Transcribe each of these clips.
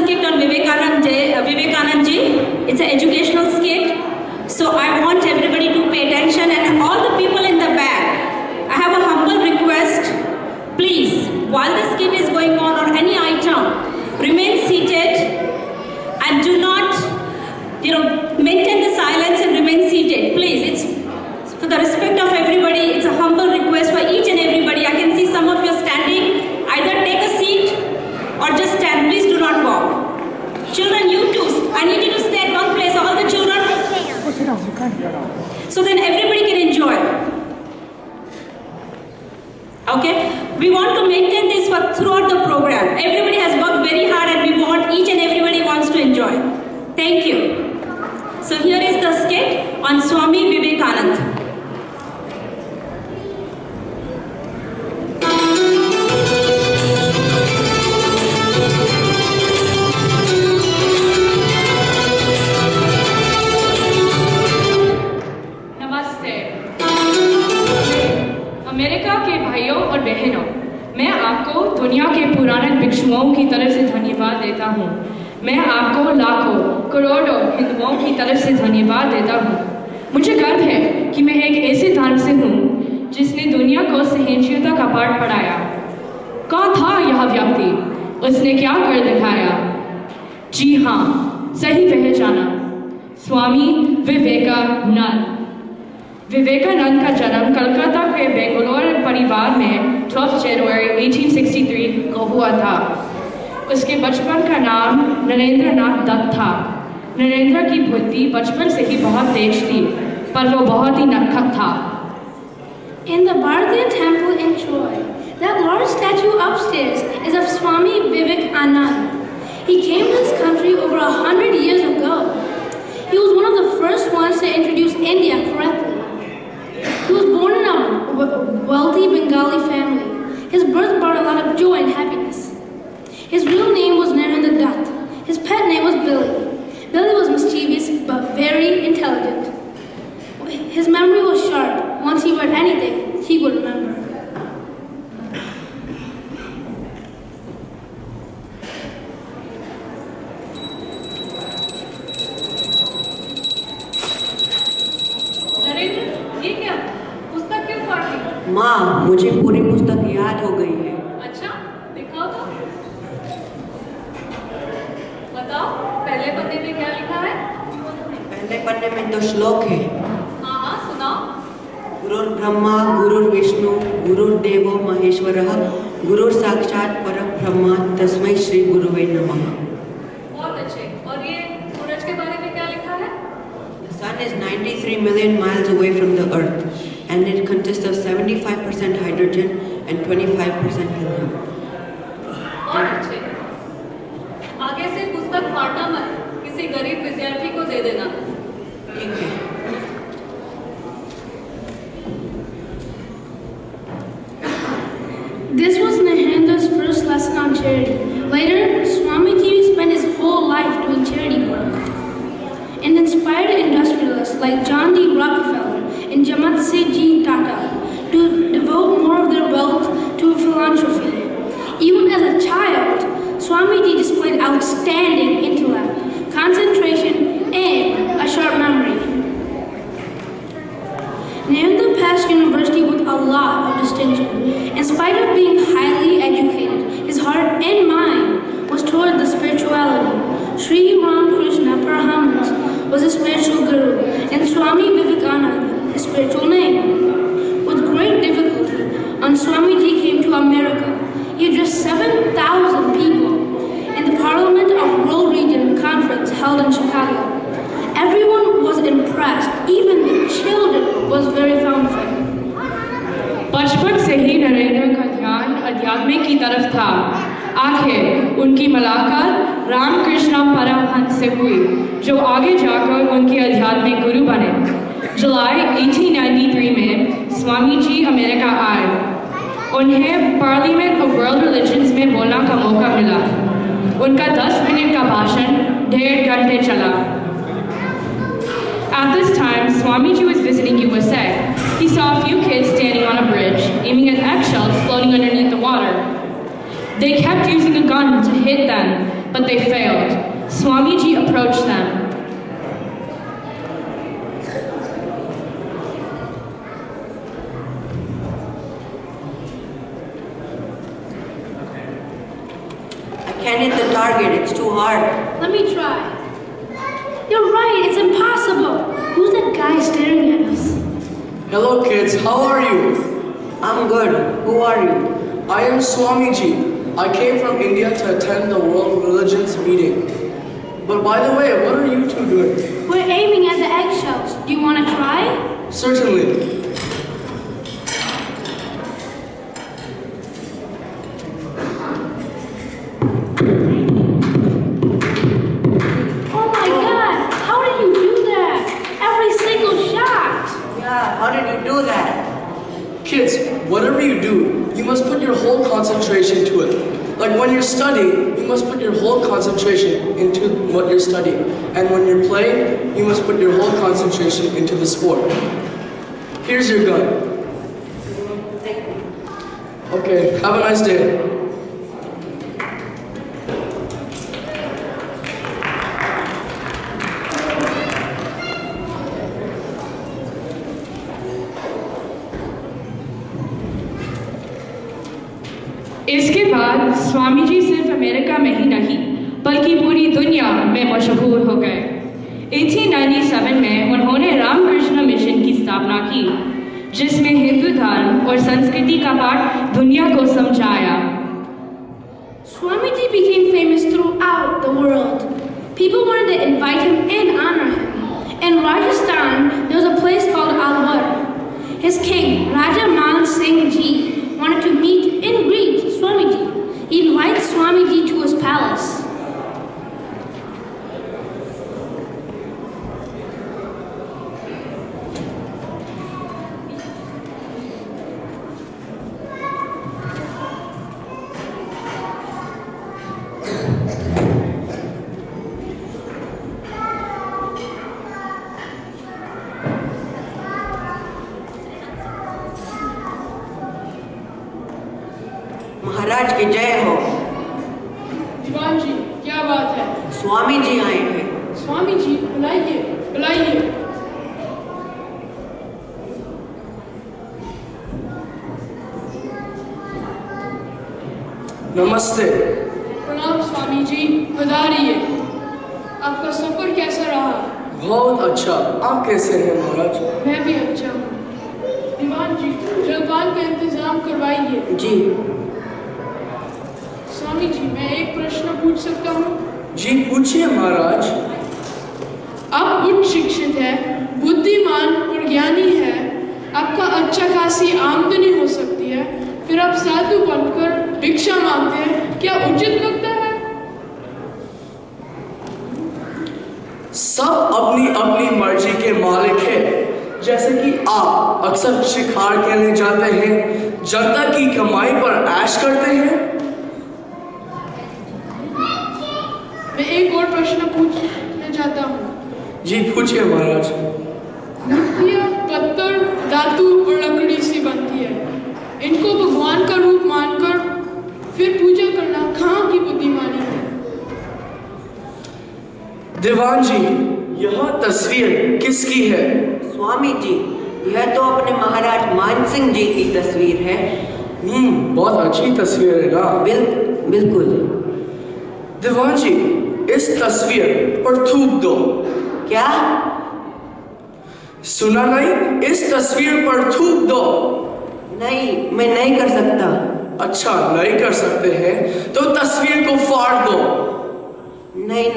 skit on Vivekanand Ji. It's an educational skit. So I want everybody to pay attention, and all the people in the back, I have a humble request. Please, while the skit is going on any item, remain seated and do not, maintain the silence and remain seated. Please, it's for the respect of everybody. It's a humble request for each and everybody. I can see some of you standing. Either take a seat or just stand. Please do not walk. Children, you too. I need you to stay at one place. All the children. So then everybody can enjoy. Okay? We want to maintain this throughout the program. Everybody has worked very hard and we want each and everybody wants to enjoy. Thank you. So here is the skit on Swami Vivekanand. मैं आपको दुनिया के पुराने भिक्षुओं की तरफ से धन्यवाद देता हूँ। मैं आपको लाखों करोड़ों हिंदुओं की तरफ से धन्यवाद देता हूँ। मुझे गर्व है कि मैं एक ऐसे धर्म से हूँ जिसने दुनिया को सहनशीलता का पाठ पढ़ाया। कौन था यह व्यक्ति? उसने क्या कर दिखाया? जी हाँ, सही पहचाना, स्वामी विवेकानंद। विवेकानंद का जन्म कलकत्ता के बेंगलोर परिवार में 12 जनवरी 1863 को हुआ था। उसके बचपन का नाम नरेंद्र नाथ दत्त था। नरेंद्र की बुद्धि बचपन से ही बहुत तेज थी, पर वो बहुत ही नटखट था। In the Bharatiya temple in Troy, that large statue upstairs is of Swami Vivekanand. He came to this country over 100 years ago. He was one of the first ones to introduce India correctly. He was born in a wealthy Bengali family. His birth brought a lot of joy and happiness. His real name was Narendra Dutt. His pet name was Billy. Billy was mischievous but very intelligent. His memory was sharp. Once he read anything, he would remember. माँ, मुझे पूरी पुस्तक याद हो गई है। अच्छा, दिखाओ तो। बताओ, पहले पन्ने पे क्या लिखा है? पहले पन्ने में तो श्लोक है। हाँ, सुनाओ। गुरुर् ब्रह्मा गुरुर्विष्णु गुरुर्देवो महेश्वरः गुरुर् साक्षात् परम ब्रह्म तस्मै श्री गुरुवे नमः। बहुत अच्छे। और ये सूरज के बारे में क्या लिखा है? The sun is 93 million miles away from the earth. And it consists of 75% hydrogen and 25% helium. और अच्छे। आगे से पुस्तक फाड़ना मत, किसी गरीब विद्यार्थी को दे देना। ठीक है। This was Narendra's first lesson on charity. Later, Swamiji spent his whole life doing charity work and inspired industrialists like John D. Rockefeller and Jamatse G. Tata to devote more of their wealth to philanthropy. Even as a child, Swamiji displayed outstanding intellect, concentration, and a sharp memory. Narendra passed university with a lot of distinction. In spite of being highly educated, his heart and mind was toward the spirituality. Sri Ramakrishna Paramahansa was a spiritual guru, and Swami Vivekananda, his spiritual name. With great difficulty, Swamiji came to America. He addressed 7,000 people in the Parliament of World Region Conference held in Chicago. Everyone was impressed. Even the children was very fond of him. बचपन से ही नरेंद्र का ध्यान अध्यात्म की तरफ था। आखिर उनकी मुलाकात रामकृष्ण परमहंस से हुई, जो आगे जाकर उनके आध्यात्मिक गुरु बने। जुलाई 1893 में स्वामी जी अमेरिका आए। उन्हें पार्लियामेंट ऑफ वर्ल्ड रिलीजन्स में बोलने का मौका मिला। उनका 10 मिनट का भाषण 1.5 घंटे चला। At this time, Swamiji was visiting USA. He saw a few kids standing on a bridge, aiming at eggshells floating underneath the water. They kept using a gun to hit them, but they failed. Swamiji approached them. I can't hit the target, it's too hard. Let me try. You're right, it's impossible. Who's that guy staring at us? Hello kids, how are you? I'm good. Who are you? I am Swamiji. I came from India to attend the World Religions meeting. But by the way, what are you two doing? We're aiming at the eggshells. Do you want to try? Certainly. Oh my God! How did you do that? Every single shot! Yeah, how did you do that? Kids, whatever you do, you must put your whole concentration to it. Like when you're studying, you must put your whole concentration into what you're studying. And when you're playing, you must put your whole concentration into the sport. Here's your gun. Okay, have a nice day. इसके बाद स्वामी जी सिर्फ America में ही नहीं बल्कि पूरी दुनिया में मशहूर हो गए। 1897 में उन्होंने रामकृष्ण मिशन की स्थापना की, जिसमें हिंदू धर्म और संस्कृति का पाठ दुनिया को समझाया। Swamiji became famous throughout the world. People wanted to invite him and honor him. In Rajasthan, there was a place called Alwar. His king, Raja Man Singh Ji, wanted to meet and greet Swamiji. He invited Swamiji to his palace. महाराज की जय हो। दीवान जी, क्या बात है? स्वामी जी आए हैं। स्वामी जी, बुलाइए, बुलाइए। नमस्ते। प्रणाम स्वामी जी, पधारिए। आपका सफर कैसा रहा? बहुत अच्छा। आप कैसे हैं महाराज? मैं भी अच्छा हूँ। दीवान जी, जलपान का इंतजाम करवाइए। जी। स्वामी जी, मैं एक प्रश्न पूछ सकता हूँ? जी पूछिए महाराज। आप उच्च शिक्षित है, बुद्धिमान और ज्ञानी है, आपका अच्छा खासी आमदनी हो सकती है, फिर आप साधु बनकर भिक्षा मांगते हैं, क्या उचित लगता है? सब अपनी अपनी मर्जी के मालिक हैं। जैसे कि आप अक्सर शिकार खेलने जाते हैं, जनता की कमाई पर ऐश करते हैं। मैं एक और प्रश्न पूछना चाहता हूँ। जी पूछिए महाराज। मूर्तियाँ पत्थर, धातु और लकड़ी से बनती है, इनको भगवान का रूप मानकर फिर पूजा करना कहाँ की बुद्धिमानी है? दीवान जी, यह तस्वीर किसकी है? स्वामी जी, यह तो अपने महाराज मान सिंह जी की तस्वीर है। बहुत अच्छी तस्वीर है ना? बिल्कुल। दीवान जी, इस तस्वीर पर थूक दो। क्या? सुना नहीं? इस तस्वीर पर थूक दो। नहीं, मैं नहीं कर सकता। अच्छा, नहीं कर सकते हैं तो तस्वीर को फाड़ दो। नहीं,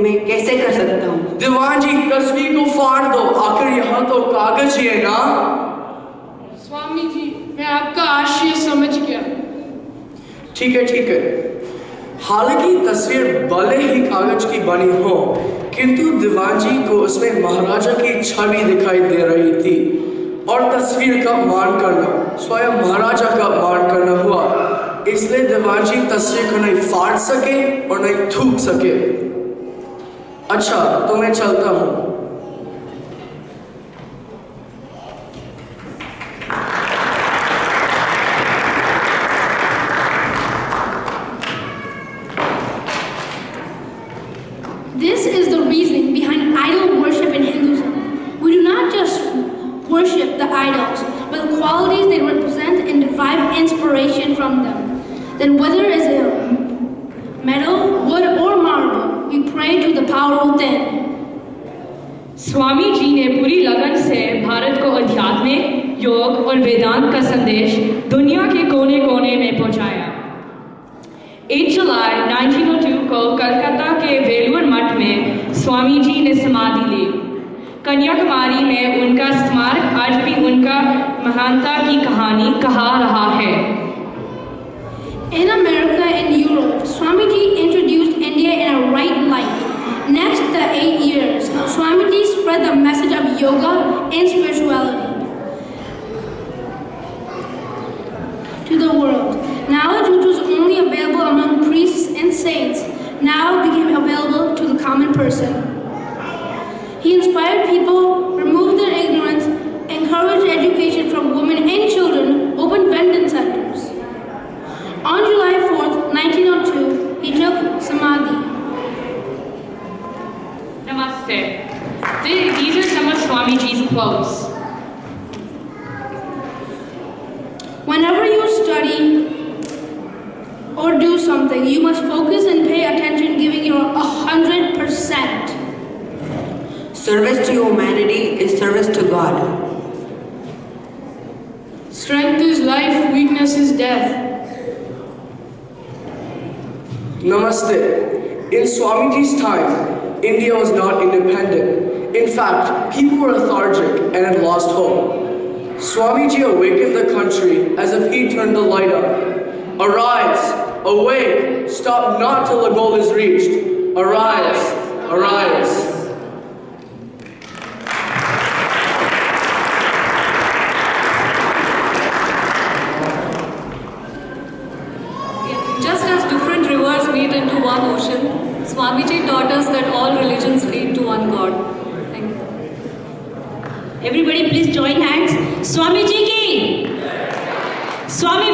मैं कैसे कर सकता हूँ? दीवान जी, तस्वीर को फाड़ दो, आखिर यहाँ तो कागज ही है ना? स्वामी जी, मैं आपका आशय समझ गया। ठीक है। हालांकि तस्वीर भले ही कागज की बनी हो, किंतु दीवान जी को उसमें महाराजा की छवि दिखाई दे रही थी और तस्वीर का मान करना स्वयं महाराजा का मान करना हुआ, इसलिए दीवान जी तस्वीर को नहीं फाड़ सके और नहीं थूक सके। अच्छा, तो मैं चलता हूँ। then whether it is metal, wood, or marble, we pray to the power within. Swami ji ने पूरी लगन से भारत को आध्यात्मिक, योग और वेदांत का संदेश दुनिया के कोने-कोने में पहुंचाया। 8 जुलाई 1902 को कलकत्ता के वेलूर मठ में स्वामी जी ने समाधि ली। कन्याकुमारी में उनका स्मारक आज भी उनका महानता की कहानी कहा रहा है। In America and Europe, Swamiji introduced India in a right light. Next, the 8 years, Swamiji spread the message of yoga and spirituality to the world. Knowledge which was only available among priests and saints now became available to the common person. He inspired people, removed their ignorance, encouraged education from women and children, opened vending centers. On July 4th, 1902, he took Samadhi. Namaste. These are some of Swamiji's quotes. Whenever you study or do something, you must focus and pay attention, giving your 100%. Service to humanity is service to God. Strength is life, weakness is death. Namaste. In Swamiji's time, India was not independent. In fact, people were lethargic and had lost hope. Swamiji awakened the country as if he turned the light up. Arise, awake, stop not till the goal is reached. Arise, arise. Just as different rivers meet into one ocean, Swamiji taught us that all religions lead to one God. Thank you. Everybody please join hands. Swamiji ki! Swami